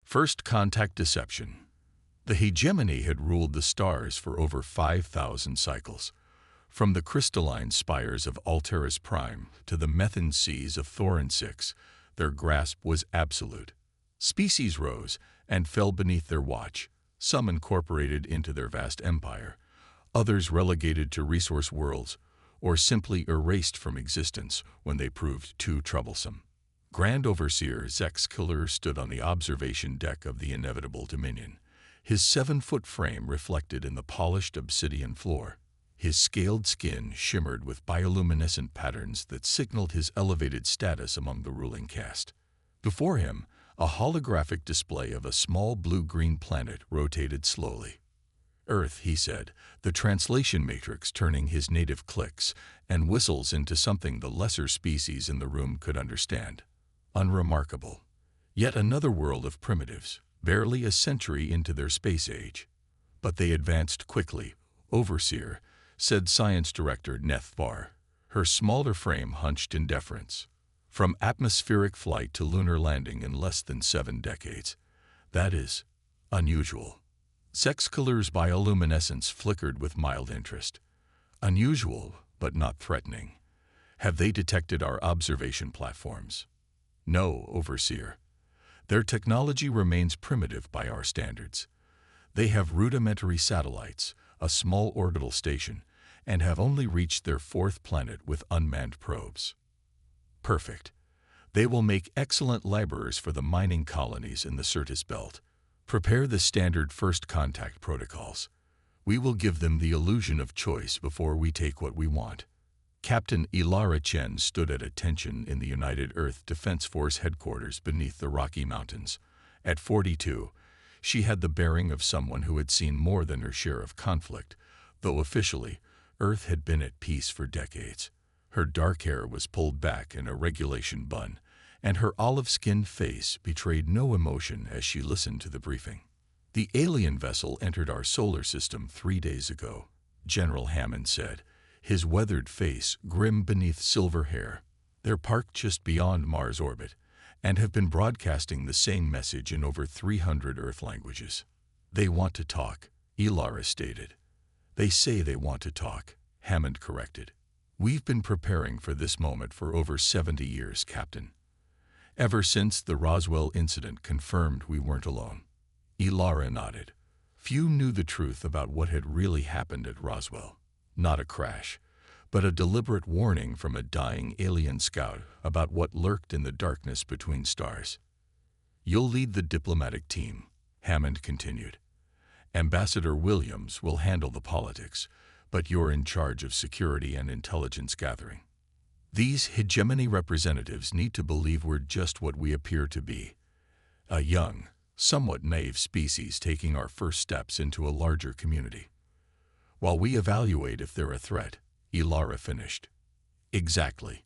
First contact deception. The hegemony had ruled the stars for over 5,000 cycles. From the crystalline spires of Altaris Prime to the methane seas of Thorin 6, their grasp was absolute. Species rose and fell beneath their watch, some incorporated into their vast empire, others relegated to resource worlds, or simply erased from existence when they proved too troublesome. Grand Overseer Zex Killer stood on the observation deck of the inevitable Dominion, his 7-foot frame reflected in the polished obsidian floor. His scaled skin shimmered with bioluminescent patterns that signaled his elevated status among the ruling caste. Before him, a holographic display of a small blue-green planet rotated slowly. Earth, he said, the translation matrix turning his native clicks and whistles into something the lesser species in the room could understand. Unremarkable. Yet another world of primitives, barely a century into their space age. But they advanced quickly, Overseer, said Science Director Neth Bar, her smaller frame hunched in deference. From atmospheric flight to lunar landing in less than 7 decades. That is unusual. Sexculler's bioluminescence flickered with mild interest. Unusual, but not threatening. Have they detected our observation platforms? No, Overseer. Their technology remains primitive by our standards. They have rudimentary satellites, a small orbital station, and have only reached their 4th planet with unmanned probes. Perfect. They will make excellent laborers for the mining colonies in the Syrtis Belt. Prepare the standard first contact protocols. We will give them the illusion of choice before we take what we want. Captain Ilara Chen stood at attention in the United Earth Defense Force headquarters beneath the Rocky Mountains. At 42, she had the bearing of someone who had seen more than her share of conflict, though officially, Earth had been at peace for decades. Her dark hair was pulled back in a regulation bun, and her olive-skinned face betrayed no emotion as she listened to the briefing. The alien vessel entered our solar system 3 days ago, General Hammond said, his weathered face grim beneath silver hair. They're parked just beyond Mars' orbit, and have been broadcasting the same message in over 300 Earth languages. They want to talk, Ilara stated. They say they want to talk, Hammond corrected. We've been preparing for this moment for over 70 years, Captain. Ever since the Roswell incident confirmed we weren't alone. Ilara nodded. Few knew the truth about what had really happened at Roswell. Not a crash, but a deliberate warning from a dying alien scout about what lurked in the darkness between stars. You'll lead the diplomatic team, Hammond continued. Ambassador Williams will handle the politics, but you're in charge of security and intelligence gathering. These hegemony representatives need to believe we're just what we appear to be. A young, somewhat naive species taking our first steps into a larger community. While we evaluate if they're a threat, Ilara finished. Exactly.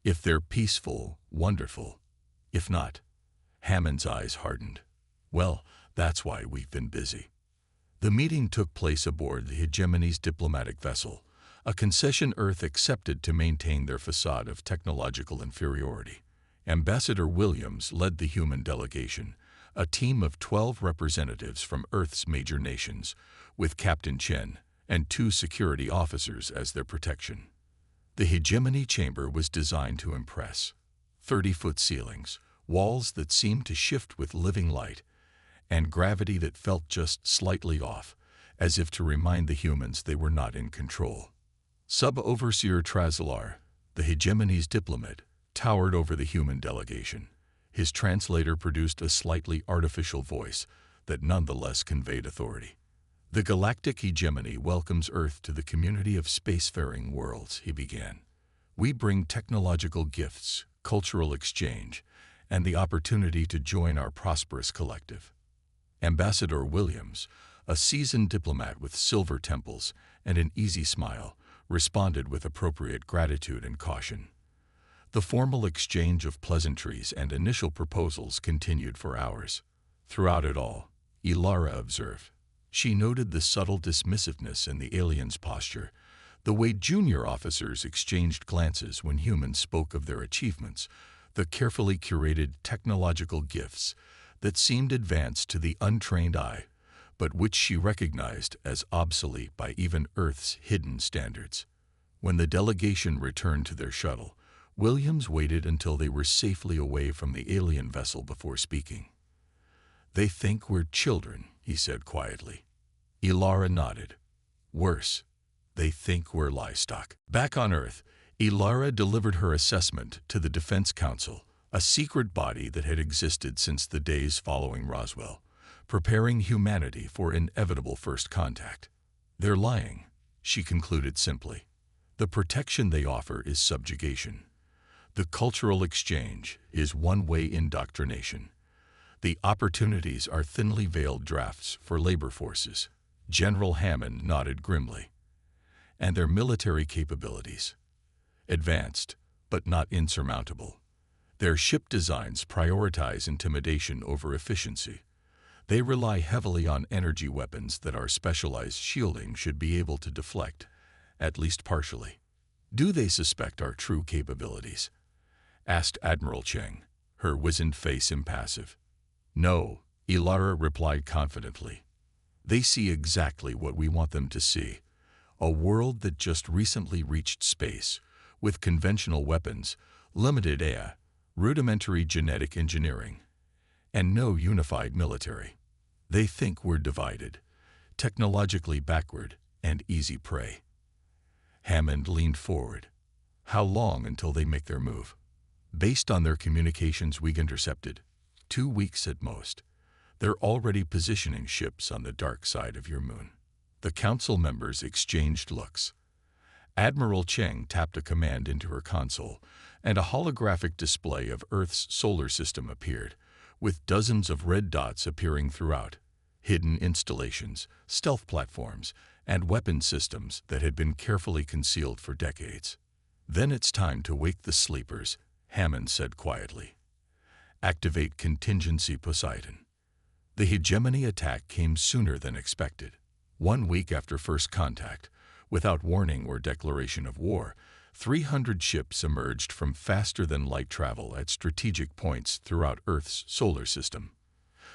If they're peaceful, wonderful. If not, Hammond's eyes hardened. Well, that's why we've been busy. The meeting took place aboard the hegemony's diplomatic vessel, a concession Earth accepted to maintain their facade of technological inferiority. Ambassador Williams led the human delegation, a team of 12 representatives from Earth's major nations, with Captain Chen and 2 security officers as their protection. The hegemony chamber was designed to impress. 30-foot ceilings, walls that seemed to shift with living light, and gravity that felt just slightly off, as if to remind the humans they were not in control. Sub-Overseer Trazelar, the hegemony's diplomat, towered over the human delegation. His translator produced a slightly artificial voice that nonetheless conveyed authority. The Galactic Hegemony welcomes Earth to the community of spacefaring worlds, he began. We bring technological gifts, cultural exchange, and the opportunity to join our prosperous collective. Ambassador Williams, a seasoned diplomat with silver temples and an easy smile, responded with appropriate gratitude and caution. The formal exchange of pleasantries and initial proposals continued for hours. Throughout it all, Ilara observed. She noted the subtle dismissiveness in the alien's posture, the way junior officers exchanged glances when humans spoke of their achievements, the carefully curated technological gifts that seemed advanced to the untrained eye, but which she recognized as obsolete by even Earth's hidden standards. When the delegation returned to their shuttle, Williams waited until they were safely away from the alien vessel before speaking. "They think we're children," he said quietly. Ilara nodded. "Worse, they think we're livestock." Back on Earth, Ilara delivered her assessment to the Defense Council, a secret body that had existed since the days following Roswell, preparing humanity for inevitable first contact. "They're lying," she concluded simply. "The protection they offer is subjugation. The cultural exchange is one-way indoctrination. The opportunities are thinly veiled drafts for labor forces." General Hammond nodded grimly. "And their military capabilities? Advanced, but not insurmountable. Their ship designs prioritize intimidation over efficiency. They rely heavily on energy weapons that our specialized shielding should be able to deflect, at least partially." "Do they suspect our true capabilities?" asked Admiral Cheng, her wizened face impassive. "No," Ilara replied confidently. "They see exactly what we want them to see. A world that just recently reached space, with conventional weapons, limited AI, rudimentary genetic engineering, and no unified military. They think we're divided, technologically backward, and easy prey." Hammond leaned forward. "How long until they make their move?" "Based on their communications we intercepted, 2 weeks at most. They're already positioning ships on the dark side of your moon." The council members exchanged looks. Admiral Cheng tapped a command into her console, and a holographic display of Earth's solar system appeared, with dozens of red dots appearing throughout, hidden installations, stealth platforms, and weapon systems that had been carefully concealed for decades. "Then it's time to wake the sleepers," Hammond said quietly. "Activate contingency Poseidon." The hegemony attack came sooner than expected. 1 week after first contact, without warning or declaration of war, 300 ships emerged from faster-than-light travel at strategic points throughout Earth's solar system.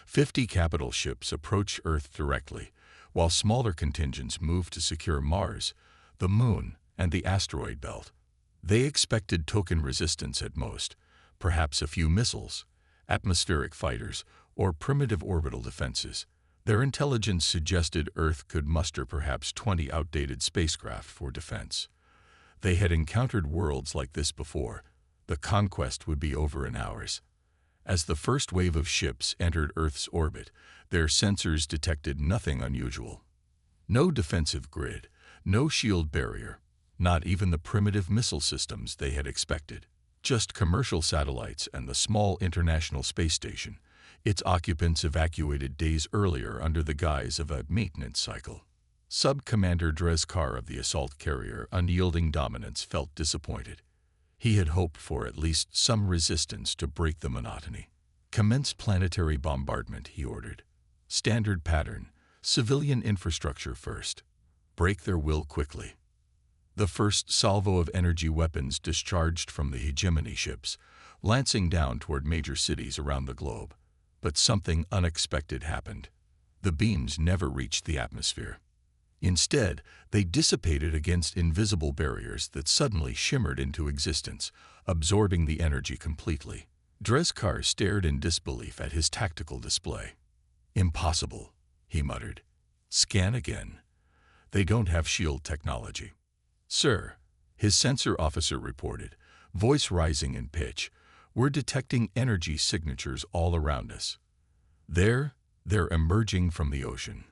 50 capital ships approached Earth directly, while smaller contingents moved to secure Mars, the Moon, and the asteroid belt. They expected token resistance at most, perhaps a few missiles, atmospheric fighters, or primitive orbital defenses. Their intelligence suggested Earth could muster perhaps 20 outdated spacecraft for defense. They had encountered worlds like this before. The conquest would be over in hours. As the first wave of ships entered Earth's orbit, their sensors detected nothing unusual. No defensive grid, no shield barrier, not even the primitive missile systems they had expected. Just commercial satellites and the small International Space Station, its occupants evacuated days earlier under the guise of a maintenance cycle. Sub-Commander Dreskar of the assault carrier Unyielding Dominance felt disappointed. He had hoped for at least some resistance to break the monotony. "Commence planetary bombardment," he ordered. "Standard pattern, civilian infrastructure first. Break their will quickly." The first salvo of energy weapons discharged from the hegemony ships, lancing down toward major cities around the globe. But something unexpected happened. The beams never reached the atmosphere. Instead, they dissipated against invisible barriers that suddenly shimmered into existence, absorbing the energy completely. Dreskar stared in disbelief at his tactical display. "Impossible," he muttered. "Scan again. They don't have shield technology." "Sir," his sensor officer reported, voice rising in pitch, "we're detecting energy signatures all around us. They're emerging from the ocean.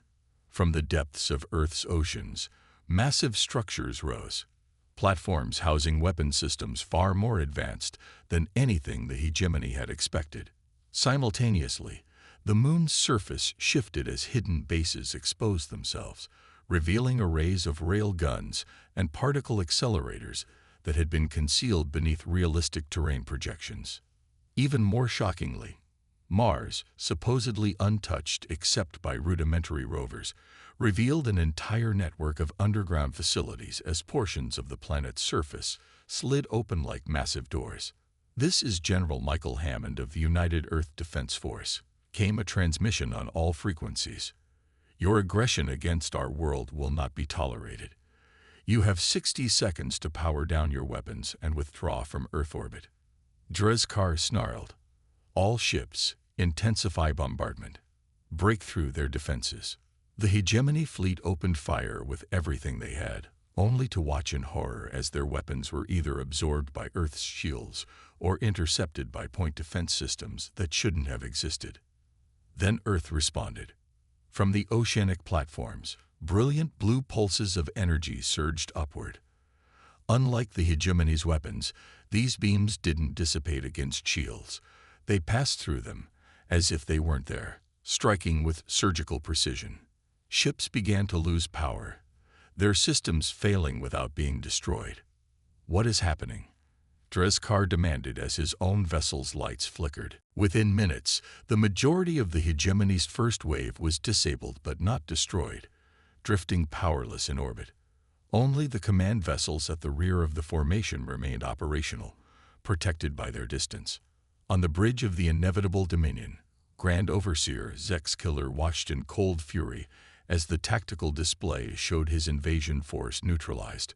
From the depths of Earth's oceans, massive structures rose, platforms housing weapon systems far more advanced than anything the hegemony had expected. Simultaneously, the moon's surface shifted as hidden bases exposed themselves, revealing arrays of rail guns and particle accelerators that had been concealed beneath realistic terrain projections. Even more shockingly, Mars, supposedly untouched except by rudimentary rovers, revealed an entire network of underground facilities as portions of the planet's surface slid open like massive doors. "This is General Michael Hammond of the United Earth Defense Force," came a transmission on all frequencies. Your aggression against our world will not be tolerated. You have 60 seconds to power down your weapons and withdraw from Earth orbit. Dreskar snarled. All ships, intensify bombardment. Break through their defenses. The hegemony fleet opened fire with everything they had, only to watch in horror as their weapons were either absorbed by Earth's shields or intercepted by point defense systems that shouldn't have existed. Then Earth responded. From the oceanic platforms, brilliant blue pulses of energy surged upward. Unlike the hegemony's weapons, these beams didn't dissipate against shields. They passed through them, as if they weren't there, striking with surgical precision. Ships began to lose power, their systems failing without being destroyed. What is happening? Dreskar demanded as his own vessel's lights flickered. Within minutes, the majority of the hegemony's first wave was disabled but not destroyed, drifting powerless in orbit. Only the command vessels at the rear of the formation remained operational, protected by their distance. On the bridge of the inevitable Dominion, Grand Overseer Zexkiller watched in cold fury as the tactical display showed his invasion force neutralized.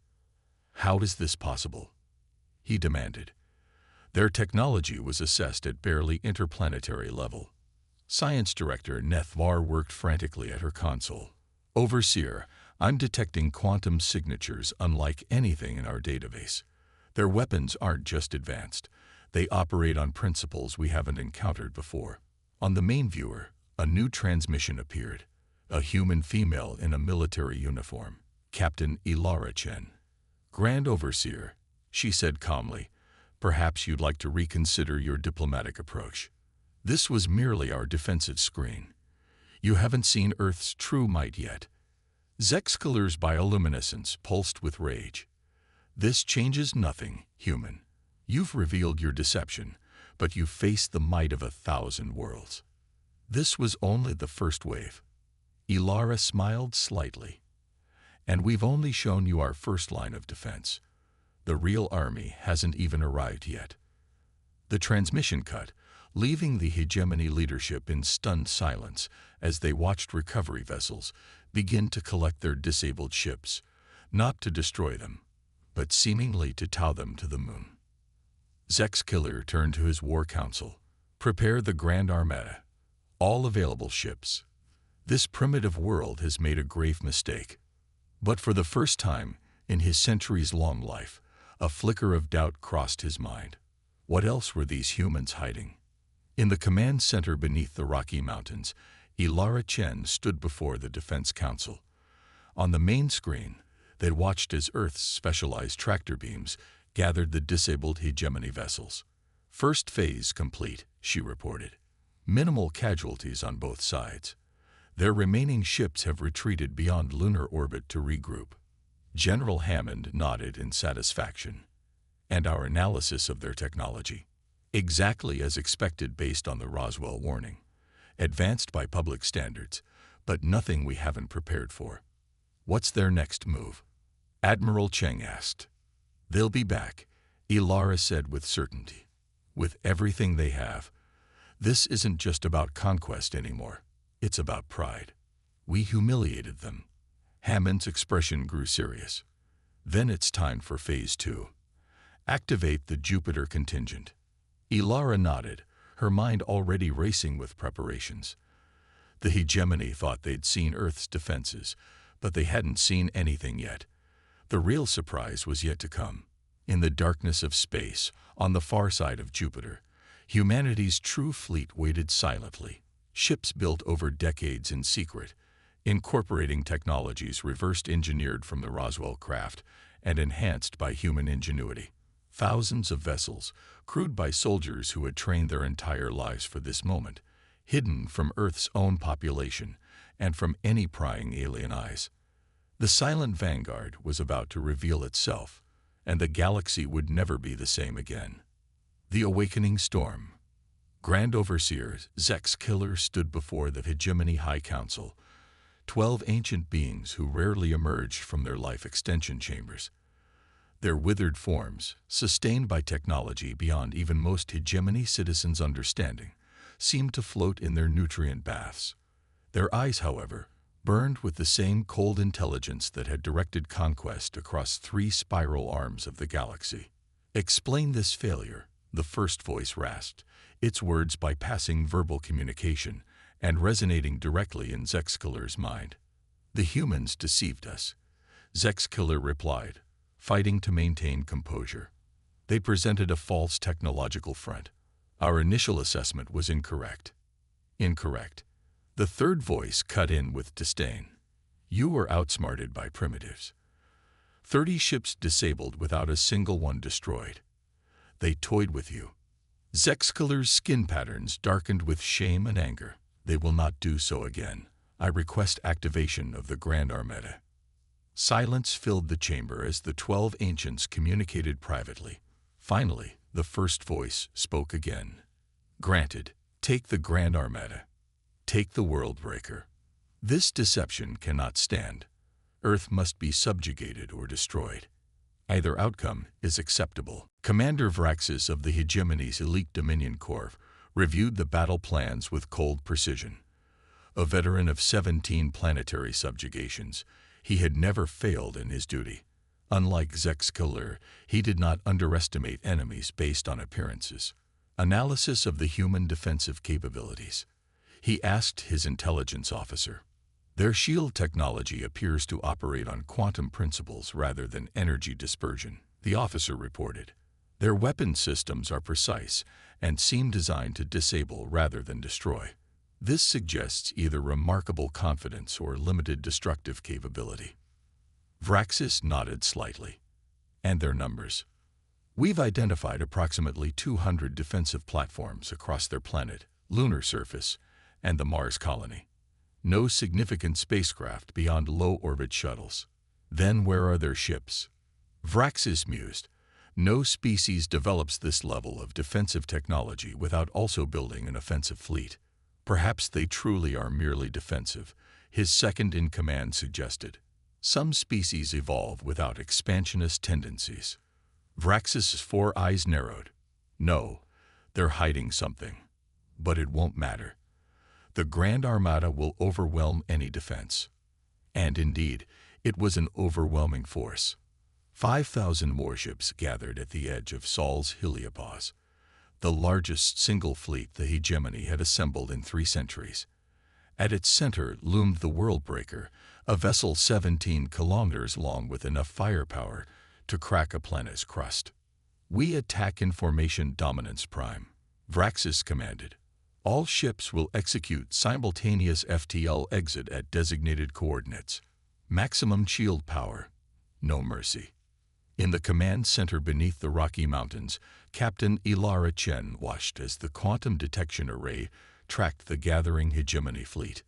How is this possible? He demanded. Their technology was assessed at barely interplanetary level. Science Director Nethvar worked frantically at her console. Overseer, I'm detecting quantum signatures unlike anything in our database. Their weapons aren't just advanced. They operate on principles we haven't encountered before. On the main viewer, a new transmission appeared. A human female in a military uniform, Captain Ilara Chen. Grand Overseer, she said calmly, perhaps you'd like to reconsider your diplomatic approach. This was merely our defensive screen. You haven't seen Earth's true might yet. Zexkiller's bioluminescence pulsed with rage. This changes nothing, human. You've revealed your deception, but you face the might of 1,000 worlds. This was only the first wave. Ilara smiled slightly. And we've only shown you our first line of defense. The real army hasn't even arrived yet. The transmission cut, leaving the hegemony leadership in stunned silence as they watched recovery vessels begin to collect their disabled ships, not to destroy them, but seemingly to tow them to the moon. Zexkiller turned to his war council. Prepare the Grand Armada. All available ships. This primitive world has made a grave mistake. But for the first time in his centuries-long life, a flicker of doubt crossed his mind. What else were these humans hiding? In the command center beneath the Rocky Mountains, Ilara Chen stood before the Defense Council. On the main screen, they watched as Earth's specialized tractor beams gathered the disabled hegemony vessels. First phase complete, she reported. Minimal casualties on both sides. Their remaining ships have retreated beyond lunar orbit to regroup. General Hammond nodded in satisfaction. And our analysis of their technology? Exactly as expected based on the Roswell warning. Advanced by public standards, but nothing we haven't prepared for. What's their next move? Admiral Cheng asked. They'll be back, Ilara said with certainty. With everything they have. This isn't just about conquest anymore. It's about pride. We humiliated them. Hammond's expression grew serious. Then it's time for Phase 2. Activate the Jupiter contingent. Ilara nodded, her mind already racing with preparations. The hegemony thought they'd seen Earth's defenses, but they hadn't seen anything yet. The real surprise was yet to come. In the darkness of space, on the far side of Jupiter, humanity's true fleet waited silently. Ships built over decades in secret, incorporating technologies reversed engineered from the Roswell craft and enhanced by human ingenuity. Thousands of vessels, crewed by soldiers who had trained their entire lives for this moment, hidden from Earth's own population and from any prying alien eyes. The silent vanguard was about to reveal itself, and the galaxy would never be the same again. The awakening storm. Grand Overseer Zexkiller stood before the Hegemony High Council, 12 ancient beings who rarely emerged from their life extension chambers. Their withered forms, sustained by technology beyond even most hegemony citizens' understanding, seemed to float in their nutrient baths. Their eyes, however, burned with the same cold intelligence that had directed conquest across 3 spiral arms of the galaxy. "Explain this failure," the first voice rasped, its words bypassing verbal communication and resonating directly in Zexkiller's mind. "The humans deceived us," Zexkiller replied, fighting to maintain composure. "They presented a false technological front. Our initial assessment was incorrect." "Incorrect." The third voice cut in with disdain. "You were outsmarted by primitives. 30 ships disabled without a single one destroyed. They toyed with you." Zexkiller's skin patterns darkened with shame and anger. "They will not do so again. I request activation of the Grand Armada." Silence filled the chamber as the 12 ancients communicated privately. Finally, the first voice spoke again. "Granted. Take the Grand Armada. Take the Worldbreaker. This deception cannot stand. Earth must be subjugated or destroyed. Either outcome is acceptable." Commander Vraxis of the Hegemony's elite Dominion Corps reviewed the battle plans with cold precision. A veteran of 17 planetary subjugations, he had never failed in his duty. Unlike Zexkiller, he did not underestimate enemies based on appearances. Analysis of the human defensive capabilities. He asked his intelligence officer. "Their shield technology appears to operate on quantum principles rather than energy dispersion," the officer reported. "Their weapon systems are precise and seem designed to disable rather than destroy. This suggests either remarkable confidence or limited destructive capability." Vraxis nodded slightly. "And their numbers?" "We've identified approximately 200 defensive platforms across their planet, lunar surface, and the Mars colony. No significant spacecraft beyond low-orbit shuttles." "Then where are their ships?" Vraxis mused. "No species develops this level of defensive technology without also building an offensive fleet. Perhaps they truly are merely defensive," his second-in-command suggested. "Some species evolve without expansionist tendencies." Vraxis' 4 eyes narrowed. "No, they're hiding something. But it won't matter. The Grand Armada will overwhelm any defense." And indeed, it was an overwhelming force. 5,000 warships gathered at the edge of Sol's Heliopause, the largest single fleet the Hegemony had assembled in 3 centuries. At its center loomed the Worldbreaker, a vessel 17 kilometers long with enough firepower to crack a planet's crust. "We attack in formation dominance prime," Vraxis commanded. "All ships will execute simultaneous FTL exit at designated coordinates. Maximum shield power. No mercy." In the command center beneath the Rocky Mountains, Captain Ilara Chen watched as the quantum detection array tracked the gathering Hegemony fleet.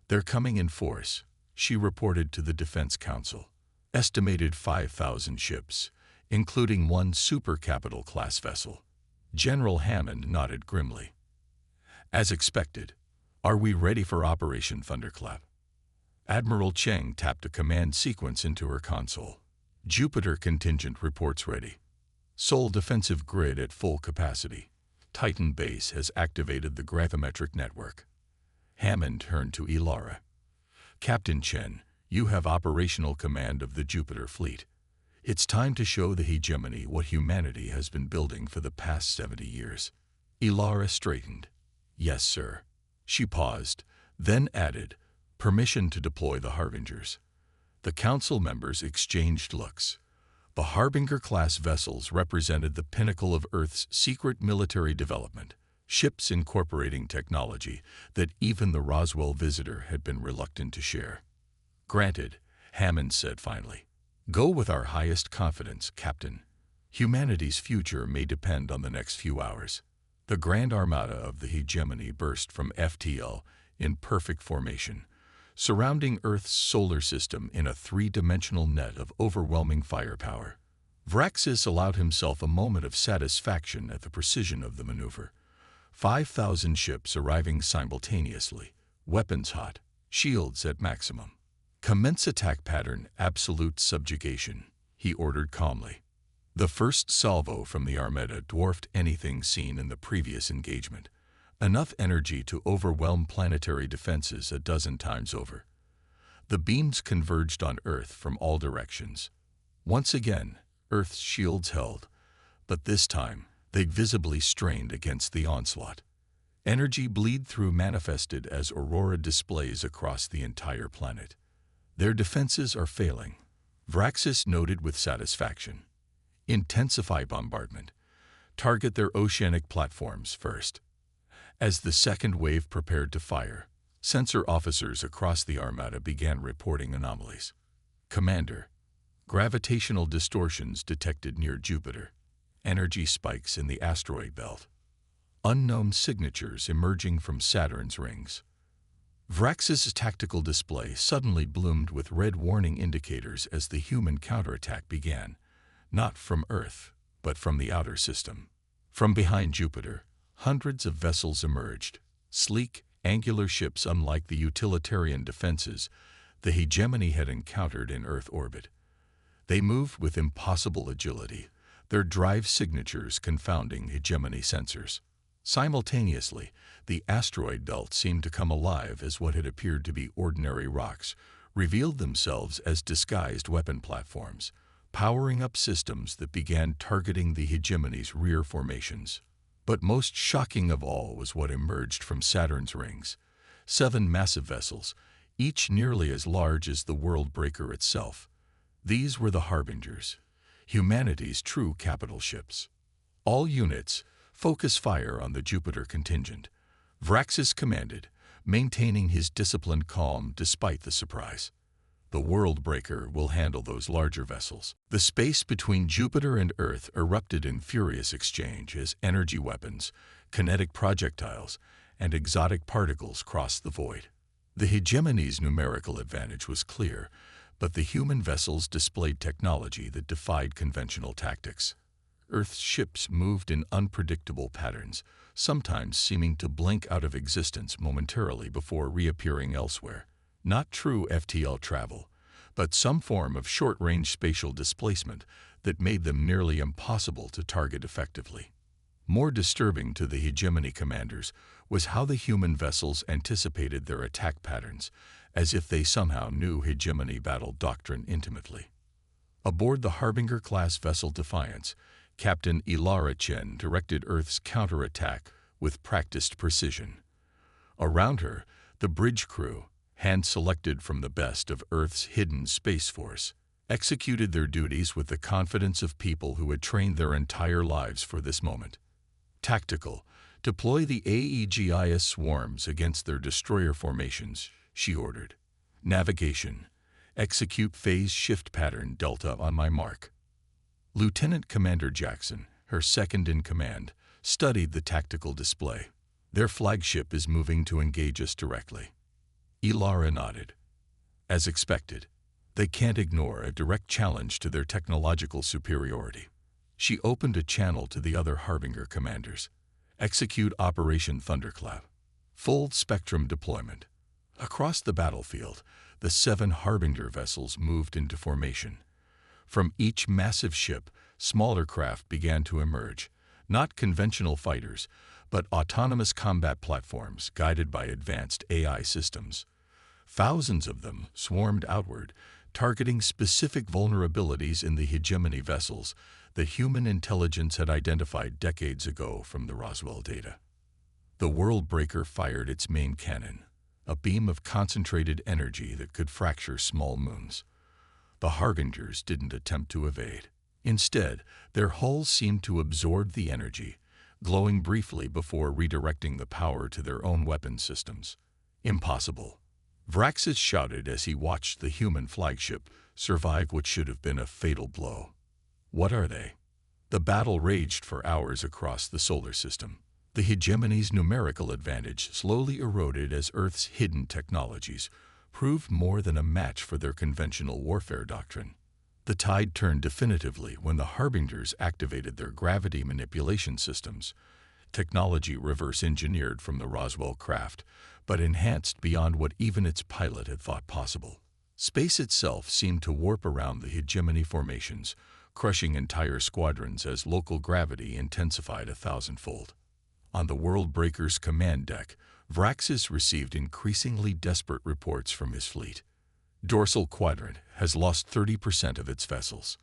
"They're coming in force," she reported to the Defense Council. "Estimated 5,000 ships, including 1 super capital-class vessel." General Hammond nodded grimly. "As expected. Are we ready for Operation Thunderclap?" Admiral Cheng tapped a command sequence into her console. "Jupiter contingent reports ready. Sol defensive grid at full capacity. Titan base has activated the gravimetric network." Hammond turned to Ilara. "Captain Chen, you have operational command of the Jupiter fleet. It's time to show the Hegemony what humanity has been building for the past 70 years." Ilara straightened. "Yes, sir." She paused, then added, "Permission to deploy the Harbingers." The council members exchanged looks. The Harbinger-class vessels represented the pinnacle of Earth's secret military development, ships incorporating technology that even the Roswell visitor had been reluctant to share. "Granted," Hammond said finally. "Go with our highest confidence, Captain. Humanity's future may depend on the next few hours." The Grand Armada of the Hegemony burst from FTL in perfect formation, surrounding Earth's solar system in a 3-dimensional net of overwhelming firepower. Vraxis allowed himself a moment of satisfaction at the precision of the maneuver. 5,000 ships arriving simultaneously, weapons hot, shields at maximum. "Commence attack pattern absolute subjugation," he ordered calmly. The first salvo from the Armada dwarfed anything seen in the previous engagement. enough energy to overwhelm planetary defenses a dozen times over. The beams converged on Earth from all directions. Once again, Earth's shields held, but this time they visibly strained against the onslaught. Energy bleed-through manifested as aurora displays across the entire planet. Their defenses are failing, Vraxis noted with satisfaction. Intensify bombardment. Target their oceanic platforms first. As the second wave prepared to fire, sensor officers across the armada began reporting anomalies. Commander, gravitational distortions detected near Jupiter. Energy spikes in the asteroid belt. Unknown signatures emerging from Saturn's rings. Vraxis' tactical display suddenly bloomed with red warning indicators as the human counterattack began, not from Earth, but from the outer system. From behind Jupiter, hundreds of vessels emerged, sleek, angular ships unlike the utilitarian defenses the hegemony had encountered in Earth orbit. They moved with impossible agility, their drive signatures confounding hegemony sensors. Simultaneously, the asteroid belt seemed to come alive as what had appeared to be ordinary rocks revealed themselves as disguised weapon platforms, powering up systems that began targeting the hegemony's rear formations. But most shocking of all was what emerged from Saturn's rings. 7 massive vessels, each nearly as large as the World Breaker itself. These were the Harbingers, humanity's true capital ships. All units, focus fire on the Jupiter contingent, Vraxis commanded, maintaining his disciplined calm despite the surprise. The World Breaker will handle those larger vessels. The space between Jupiter and Earth erupted in furious exchange as energy weapons, kinetic projectiles, and exotic particles crossed the void. The hegemony's numerical advantage was clear, but the human vessels displayed technology that defied conventional tactics. Earth's ships moved in unpredictable patterns, sometimes seeming to blink out of existence momentarily before reappearing elsewhere. Not true FTL travel, but some form of short-range spatial displacement that made them nearly impossible to target effectively. More disturbing to the hegemony commanders was how the human vessels anticipated their attack patterns, as if they somehow knew hegemony battle doctrine intimately. Aboard the Harbinger-class vessel Defiance, Captain Ilara Chen directed Earth's counterattack with practiced precision. Around her, the bridge crew, hand-selected from the best of Earth's hidden space force, executed their duties with the confidence of people who had trained their entire lives for this moment. Tactical, deploy the Aegis swarms against their destroyer formations, she ordered. Navigation, execute phase shift pattern Delta on my mark. Lieutenant Commander Jackson, her second-in-command, studied the tactical display. Their flagship is moving to engage us directly. Ilara nodded. As expected, they can't ignore a direct challenge to their technological superiority. She opened a channel to the other Harbinger commanders. Execute Operation Thunderclap. Full spectrum deployment. Across the battlefield, the 7 Harbinger vessels moved into formation. From each massive ship, smaller craft began to emerge, not conventional fighters, but autonomous combat platforms guided by advanced AI systems. Thousands of them swarmed outward, targeting specific vulnerabilities in the hegemony vessels that human intelligence had identified decades ago from the Roswell data. The World Breaker fired its main cannon, a beam of concentrated energy that could fracture small moons. The Harbingers didn't attempt to evade. Instead, their hulls seemed to absorb the energy, glowing briefly before redirecting the power to their own weapon systems. Impossible. Vraxis shouted as he watched the human flagship survive what should have been a fatal blow. What are they? The battle raged for hours across the solar system. The hegemony's numerical advantage slowly eroded as Earth's hidden technologies proved more than a match for their conventional warfare doctrine. The tide turned definitively when the Harbingers activated their gravity manipulation systems, technology reverse-engineered from the Roswell craft, but enhanced beyond what even its pilot had thought possible. Space itself seemed to warp around the hegemony formations, crushing entire squadrons as local gravity intensified 1,000-fold. On the World Breaker's command deck, Vraxis received increasingly desperate reports from his fleet. Dorsal Quadrant has lost 30% of its vessels.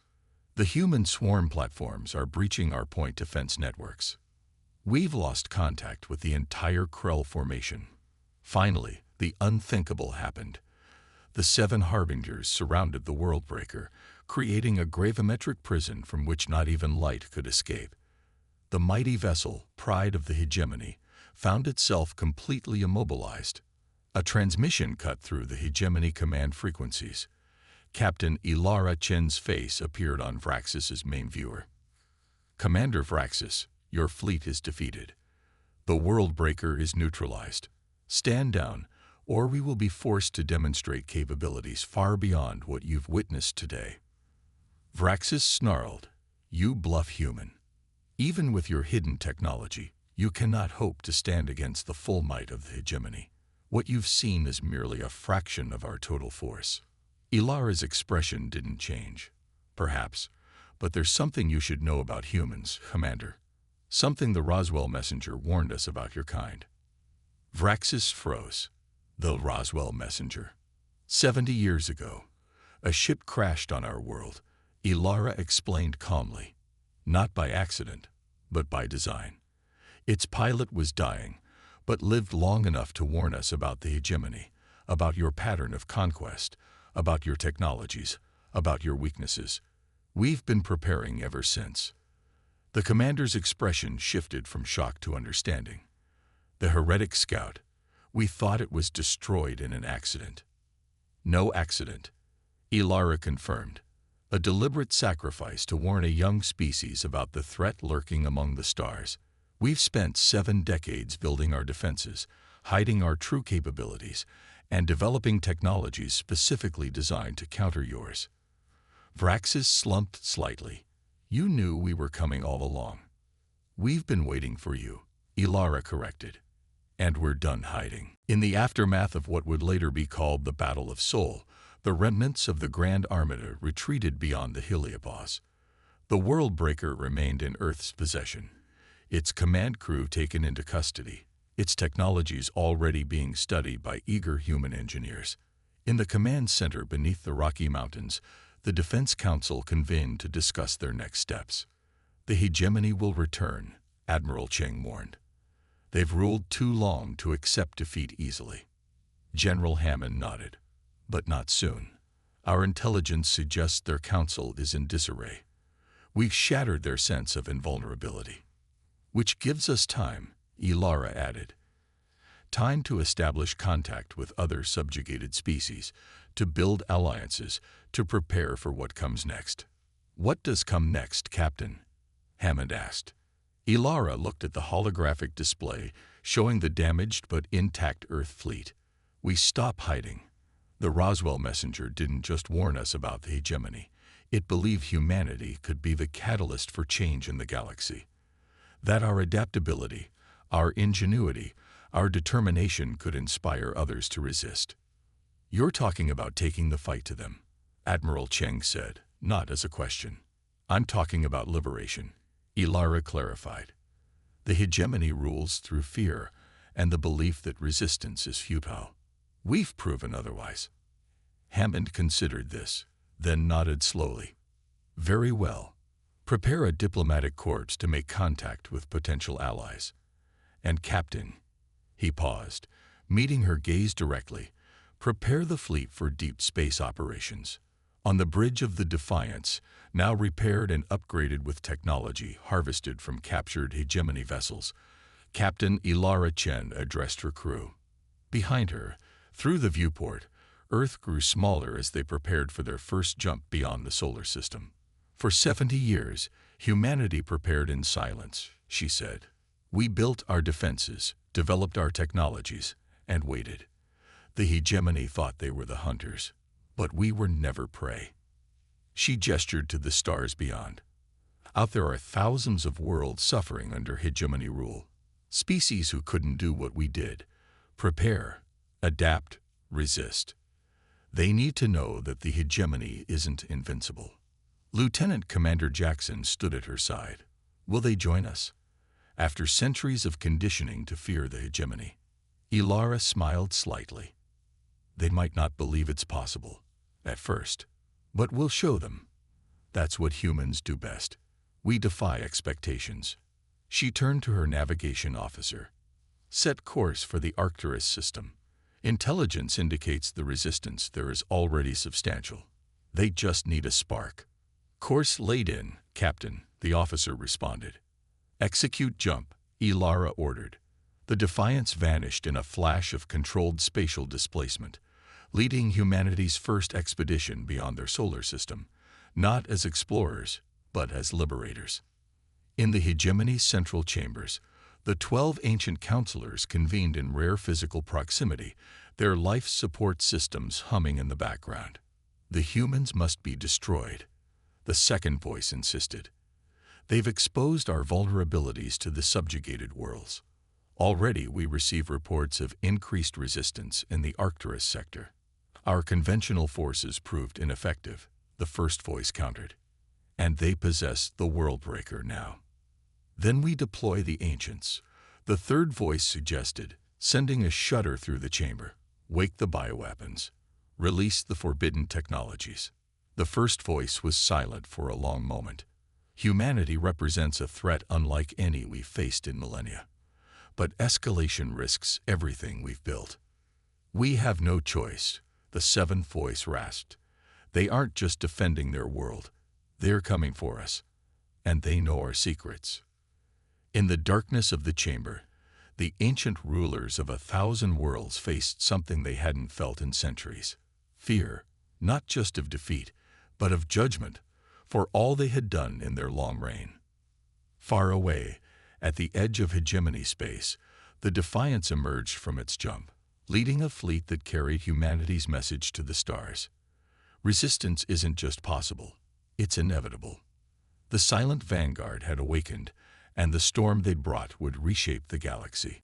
The human swarm platforms are breaching our point defense networks. We've lost contact with the entire Krell formation. Finally, the unthinkable happened. The 7 Harbingers surrounded the Worldbreaker, creating a gravimetric prison from which not even light could escape. The mighty vessel, pride of the hegemony, found itself completely immobilized. A transmission cut through the hegemony command frequencies. Captain Ilara Chen's face appeared on Vraxis's main viewer. "Commander Vraxis, your fleet is defeated. The Worldbreaker is neutralized. Stand down, or we will be forced to demonstrate capabilities far beyond what you've witnessed today." Vraxis snarled, "You bluff human. Even with your hidden technology, you cannot hope to stand against the full might of the hegemony. What you've seen is merely a fraction of our total force." Ilara's expression didn't change. "Perhaps, but there's something you should know about humans, Commander. Something the Roswell messenger warned us about your kind." Vraxis froze. The Roswell messenger. 70 years ago, a ship crashed on our world, Ilara explained calmly. Not by accident, but by design. Its pilot was dying, but lived long enough to warn us about the hegemony, about your pattern of conquest, about your technologies, about your weaknesses. We've been preparing ever since. The commander's expression shifted from shock to understanding. "The heretic scout, we thought it was destroyed in an accident." "No accident," Ilara confirmed. "A deliberate sacrifice to warn a young species about the threat lurking among the stars. We've spent 7 decades building our defenses, hiding our true capabilities, and developing technologies specifically designed to counter yours." Vraxis slumped slightly. "You knew we were coming all along." "We've been waiting for you," Ilara corrected. "And we're done hiding." In the aftermath of what would later be called the Battle of Sol, the remnants of the Grand Armada retreated beyond the heliopause. The Worldbreaker remained in Earth's possession, its command crew taken into custody, its technologies already being studied by eager human engineers. In the command center beneath the Rocky Mountains, the Defense Council convened to discuss their next steps. "The hegemony will return," Admiral Cheng warned. "They've ruled too long to accept defeat easily." General Hammond nodded. "But not soon. Our intelligence suggests their council is in disarray. We've shattered their sense of invulnerability." "Which gives us time," Ilara added. "Time to establish contact with other subjugated species, to build alliances, to prepare for what comes next." "What does come next, Captain?" Hammond asked. Ilara looked at the holographic display showing the damaged but intact Earth fleet. "We stop hiding. The Roswell messenger didn't just warn us about the hegemony. It believed humanity could be the catalyst for change in the galaxy. That our adaptability, our ingenuity, our determination could inspire others to resist." "You're talking about taking the fight to them," Admiral Cheng said, not as a question. "I'm talking about liberation," Ilara clarified. "The hegemony rules through fear and the belief that resistance is futile. We've proven otherwise." Hammond considered this, then nodded slowly. "Very well. Prepare a diplomatic corps to make contact with potential allies. And Captain," he paused, meeting her gaze directly, "prepare the fleet for deep space operations. On the bridge of the Defiance, now repaired and upgraded with technology harvested from captured hegemony vessels, Captain Ilara Chen addressed her crew. Behind her, through the viewport, Earth grew smaller as they prepared for their first jump beyond the solar system. "For 70 years, humanity prepared in silence," she said. "We built our defenses, developed our technologies, and waited. The hegemony thought they were the hunters, but we were never prey." She gestured to the stars beyond. "Out there are thousands of worlds suffering under hegemony rule. Species who couldn't do what we did. Prepare, adapt, resist. They need to know that the hegemony isn't invincible." Lieutenant Commander Jackson stood at her side. "Will they join us?" after centuries of conditioning to fear the hegemony. Ilara smiled slightly. They might not believe it's possible, at first, but we'll show them. That's what humans do best. We defy expectations. She turned to her navigation officer. Set course for the Arcturus system. Intelligence indicates the resistance there is already substantial. They just need a spark. Course laid in, Captain, the officer responded. Execute jump, Ilara ordered. The Defiance vanished in a flash of controlled spatial displacement, leading humanity's first expedition beyond their solar system, not as explorers, but as liberators. In the hegemony's central chambers, the 12 ancient counselors convened in rare physical proximity, their life support systems humming in the background. The humans must be destroyed, the second voice insisted. They've exposed our vulnerabilities to the subjugated worlds. Already we receive reports of increased resistance in the Arcturus sector. Our conventional forces proved ineffective, the first voice countered. And they possess the Worldbreaker now. Then we deploy the ancients, the third voice suggested, sending a shudder through the chamber. Wake the bioweapons. Release the forbidden technologies. The first voice was silent for a long moment. Humanity represents a threat unlike any we've faced in millennia. But escalation risks everything we've built. We have no choice, the seventh voice rasped. They aren't just defending their world. They're coming for us. And they know our secrets. In the darkness of the chamber, the ancient rulers of 1,000 worlds faced something they hadn't felt in centuries. Fear, not just of defeat, but of judgment, for all they had done in their long reign. Far away, at the edge of hegemony space, the Defiance emerged from its jump, leading a fleet that carried humanity's message to the stars. Resistance isn't just possible, it's inevitable. The silent vanguard had awakened, and the storm they'd brought would reshape the galaxy.